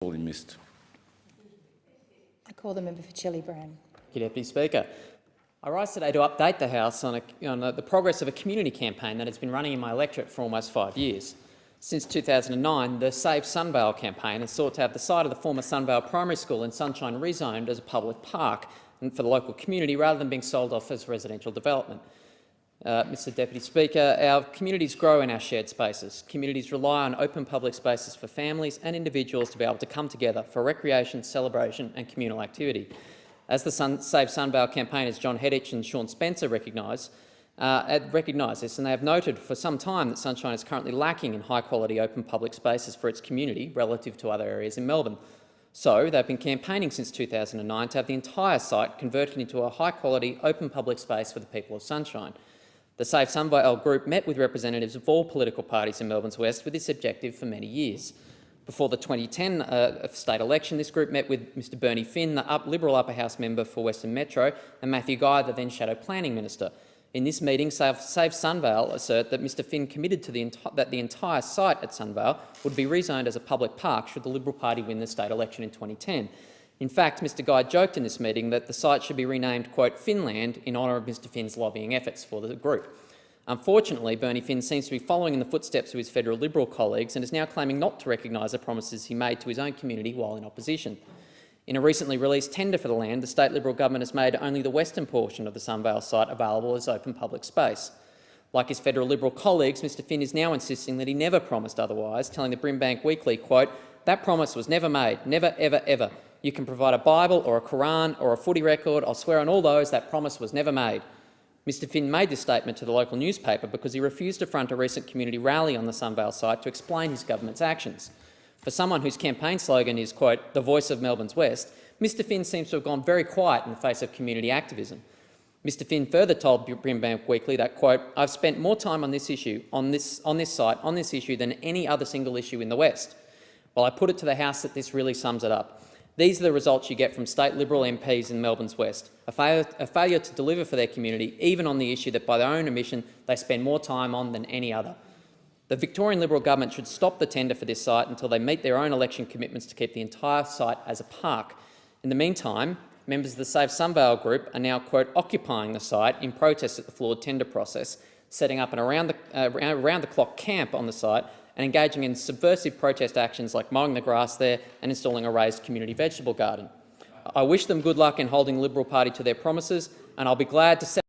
Sorely missed. I call the member for Chillibrand. Thank you, Deputy Speaker. I rise today to update the House on the progress of a community campaign that has been running in my electorate for almost 5 years. Since 2009, the Save Sunvale campaign has sought to have the site of the former Sunvale Primary School in Sunshine rezoned as a public park for the local community rather than being sold off as residential development. Mr Deputy Speaker, our communities grow in our shared spaces. Communities rely on open public spaces for families and individuals to be able to come together for recreation, celebration and communal activity. As the Save Sunvale campaigners John Heddich and Sean Spencer recognise this, and they have noted for some time that Sunshine is currently lacking in high-quality open public spaces for its community relative to other areas in Melbourne. So they've been campaigning since 2009 to have the entire site converted into a high-quality open public space for the people of Sunshine. The Save Sunvale group met with representatives of all political parties in Melbourne's West with this objective for many years. Before the 2010 state election, this group met with Mr Bernie Finn, the Liberal Upper House member for Western Metro, and Matthew Guy, the then Shadow Planning Minister. In this meeting, Save Sunvale assert that Mr Finn committed to that the entire site at Sunvale would be rezoned as a public park should the Liberal Party win the state election in 2010. In fact, Mr Guy joked in this meeting that the site should be renamed, quote, Finland, in honour of Mr Finn's lobbying efforts for the group. Unfortunately, Bernie Finn seems to be following in the footsteps of his federal Liberal colleagues and is now claiming not to recognise the promises he made to his own community while in opposition. In a recently released tender for the land, the state Liberal government has made only the western portion of the Sunvale site available as open public space. Like his federal Liberal colleagues, Mr Finn is now insisting that he never promised otherwise, telling the Brimbank Weekly, quote, that promise was never made, never, ever, ever. You can provide a Bible or a Quran or a footy record, I'll swear on all those, that promise was never made. Mr Finn made this statement to the local newspaper because he refused to front a recent community rally on the Sunvale site to explain his government's actions. For someone whose campaign slogan is, quote, the voice of Melbourne's West, Mr Finn seems to have gone very quiet in the face of community activism. Mr Finn further told Brimbank Weekly that, quote, I've spent more time on this issue, on this issue than any other single issue in the West. Well, I put it to the House that this really sums it up. These are the results you get from state Liberal MPs in Melbourne's West, a failure to deliver for their community, even on the issue that by their own admission they spend more time on than any other. The Victorian Liberal government should stop the tender for this site until they meet their own election commitments to keep the entire site as a park. In the meantime, members of the Save Sunvale group are now, quote, occupying the site in protest at the flawed tender process, setting up an around-the-clock camp on the site and engaging in subversive protest actions like mowing the grass there and installing a raised community vegetable garden. I wish them good luck in holding the Liberal Party to their promises, and I'll be glad to